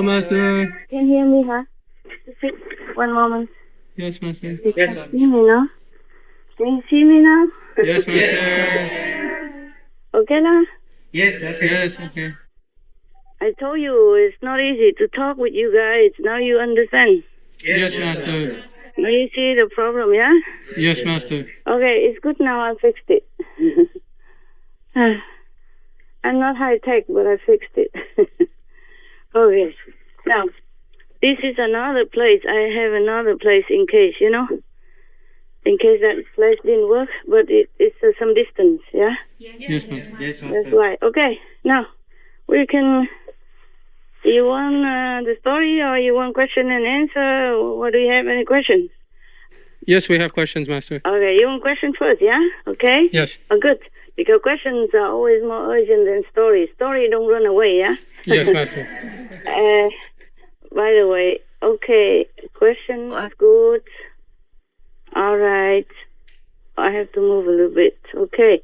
Master. Can you hear me, huh? One moment. Yes, Master. Yes, sir. Can you hear me now? Can you see me now? Yes, Master. Okay, now? Yes, okay. Yes, okay. I told you it's not easy to talk with you guys. Now you understand. Yes, Master. Now you see the problem, yeah? Yes, Master. Okay, it's good now. I fixed it. I'm not high tech, but I fixed it. Okay. Now, this is another place. I have another place in case, in case that place didn't work, but it's some distance, yeah? Yes, Master. Yes, Master. That's why. Okay, now, we can... You want the story or you want question and answer? Or do you have any questions? Yes, we have questions, Master. Okay, you want question first, yeah? Okay? Yes. Oh, good. Because questions are always more urgent than stories. Story don't run away, yeah? Yes, Master. By the way, okay, question is good. All right. I have to move a little bit. Okay.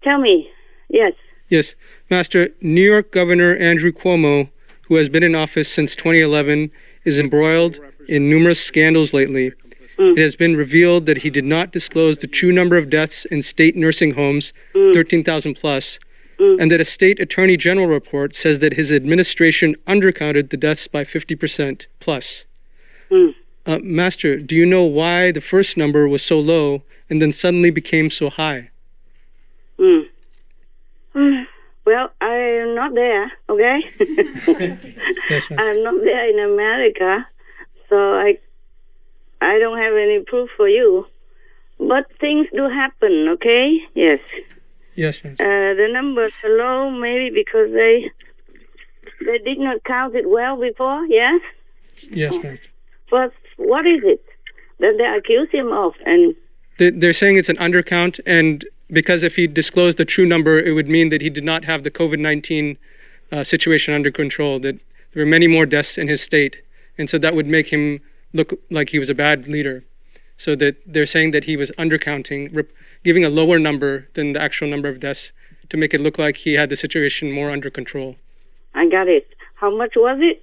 Tell me. Yes. Yes, Master. New York Governor Andrew Cuomo, who has been in office since 2011, is embroiled in numerous scandals lately. It has been revealed that he did not disclose the true number of deaths in state nursing homes, 13,000 plus, and that a state attorney general report says that his administration undercounted the deaths by 50% plus. Master, do you know why the first number was so low and then suddenly became so high? Well, I'm not there, okay? Yes, Master. I'm not there in America, so I don't have any proof for you. But things do happen, okay? Yes. Yes, Master. The numbers are low maybe because they did not count it well before, yes? Yes, Master. But what is it that they accuse him of? And They're saying it's an undercount, and because if he disclosed the true number, it would mean that he did not have the COVID-19 situation under control, that there were many more deaths in his state, and so that would make him look like he was a bad leader. So that they're saying that he was undercounting, giving a lower number than the actual number of deaths to make it look like he had the situation more under control. I got it. How much was it?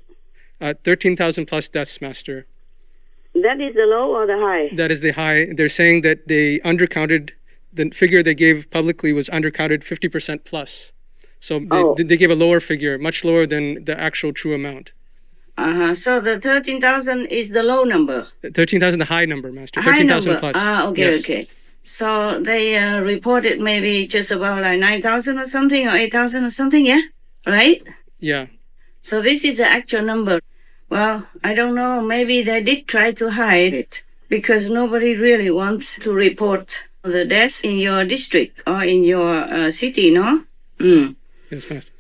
13,000 plus deaths, Master. That is the low or the high? That is the high. They're saying that they undercounted, the figure they gave publicly was undercounted 50% plus. So they gave a lower figure, much lower than the actual true amount. So the 13,000 is the low number? 13,000, the high number, Master. High 13,000 number. plus. Okay, Yes. okay. So they reported maybe just about like 9,000 or something, or 8,000 or something, yeah? Right? Yeah. So this is the actual number. Well, I don't know. Maybe they did try to hide it because nobody really wants to report the deaths in your district or in your city, no? Yes, Master.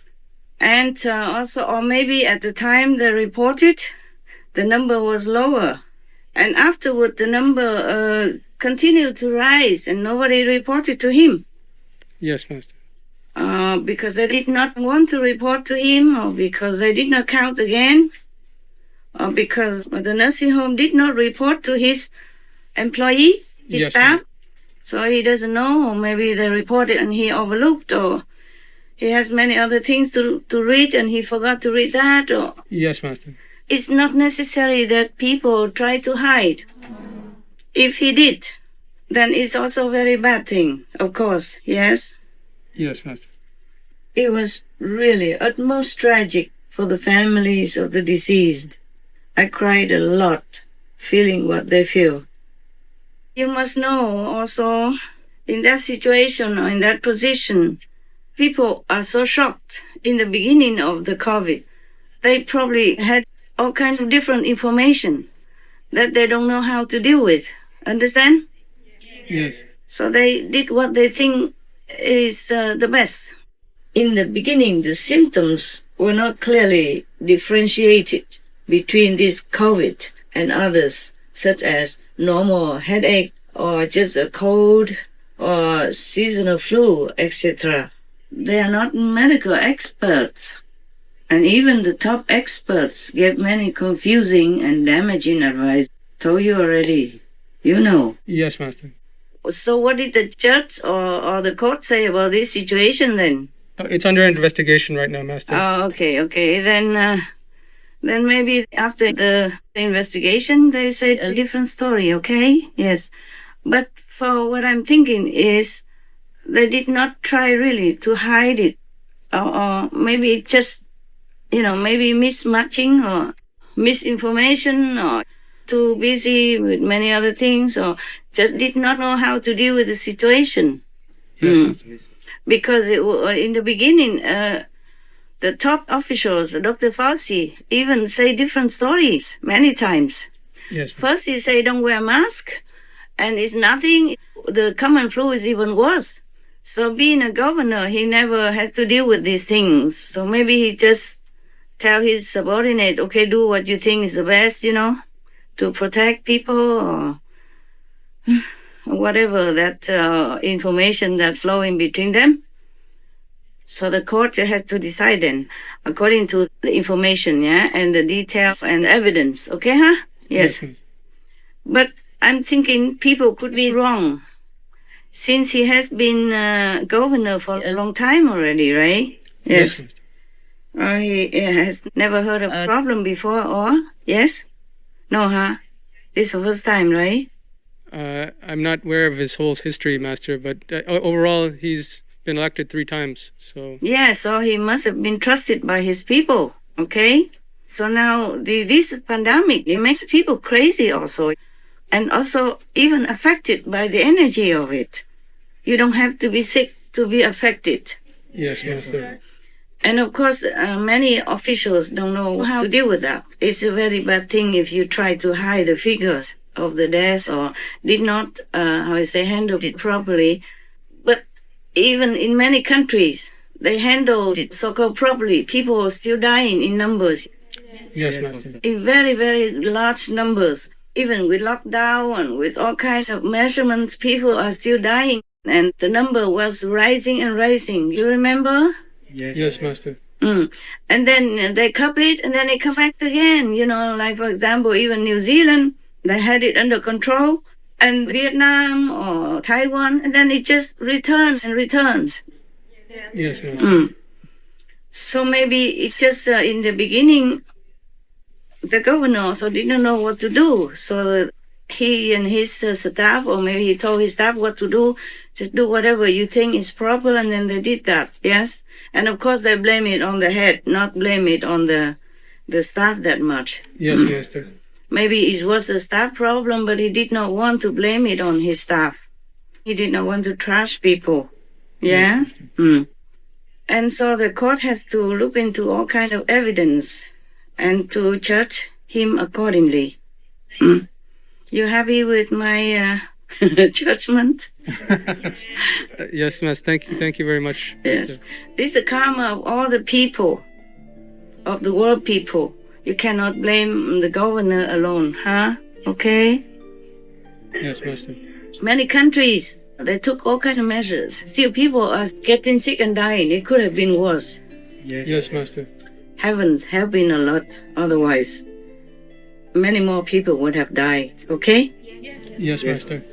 And also, or maybe at the time they reported, the number was lower. And afterward, the number continued to rise and nobody reported to him. Yes, Master. Because they did not want to report to him, or because they did not count again, or because the nursing home did not report to his employee, his Yes, staff. So he doesn't know, or maybe they reported and he overlooked, or he has many other things to read and he forgot to read that. Or Yes, Master. it's not necessary that people try to hide. If he did, then it's also a very bad thing, of course, yes? Yes, Master. It was really utmost tragic for the families of the deceased. I cried a lot, feeling what they feel. You must know also, in that situation or in that position, people are so shocked in the beginning of the COVID. They probably had all kinds of different information that they don't know how to deal with. Understand? Yes. So they did what they think is the best. In the beginning, the symptoms were not clearly differentiated between this COVID and others, such as normal headache or just a cold or seasonal flu, etc. They are not medical experts. And even the top experts gave many confusing and damaging advice. Told you already. You know. Yes, Master. So what did the judge or the court say about this situation then? It's under investigation right now, Master. Oh, okay. Then Then maybe after the investigation, they say a different story, okay? Yes. But for what I'm thinking is they did not try really to hide it. Or maybe just, maybe mismatching or misinformation or too busy with many other things or just did not know how to deal with the situation. Yes. Because in the beginning, the top officials, Dr. Fauci, even say different stories many times. Yes. First, he say don't wear mask, and it's nothing. The common flu is even worse. So being a governor, he never has to deal with these things. So maybe he just tell his subordinate, okay, do what you think is the best, to protect people or whatever that information that's flowing between them. So the court has to decide then, according to the information, and the details and evidence. Okay, huh? Yes. But I'm thinking people could be wrong, since he has been governor for a long time already, right? Yes. Or he has never heard of a problem before, or yes? No, huh? This is the first time, right? I'm not aware of his whole history, Master, but overall, he's been elected 3 times. So yeah, so he must have been trusted by his people. Okay, so now this pandemic, it makes people crazy also, and also even affected by the energy of it. You don't have to be sick to be affected. Yes, Master. And of course, many officials don't know how to deal with that. It's a very bad thing if you try to hide the figures of the deaths or did not, handle it properly. But even in many countries, they handle it so-called properly. People are still dying in numbers. Yes, Master. In very, very large numbers. Even with lockdown and with all kinds of measurements, people are still dying. And the number was rising and rising. You remember? Yes, Master. And then they cup it and then it comes back again. Like for example, even New Zealand, they had it under control. And Vietnam or Taiwan, and then it just returns and returns. Yes, Master. So maybe it's just in the beginning, the governor also didn't know what to do. So he and his staff, or maybe he told his staff what to do, just do whatever you think is proper, and then they did that, yes? And of course they blame it on the head, not blame it on the staff that much. Yes, Master. Maybe it was a staff problem, but he did not want to blame it on his staff. He did not want to trash people. Yeah? And so the court has to look into all kinds of evidence and to judge him accordingly. You happy with my judgment? Yes, Master. Thank you very much. Yes. Master. This is the karma of all the people, of the world people. You cannot blame the governor alone, huh? Okay? Yes, Master. Many countries, they took all kinds of measures. Still, people are getting sick and dying. It could have been worse. Yes, Master. Heavens have been a lot. Otherwise, many more people would have died. Okay? Yes, Master.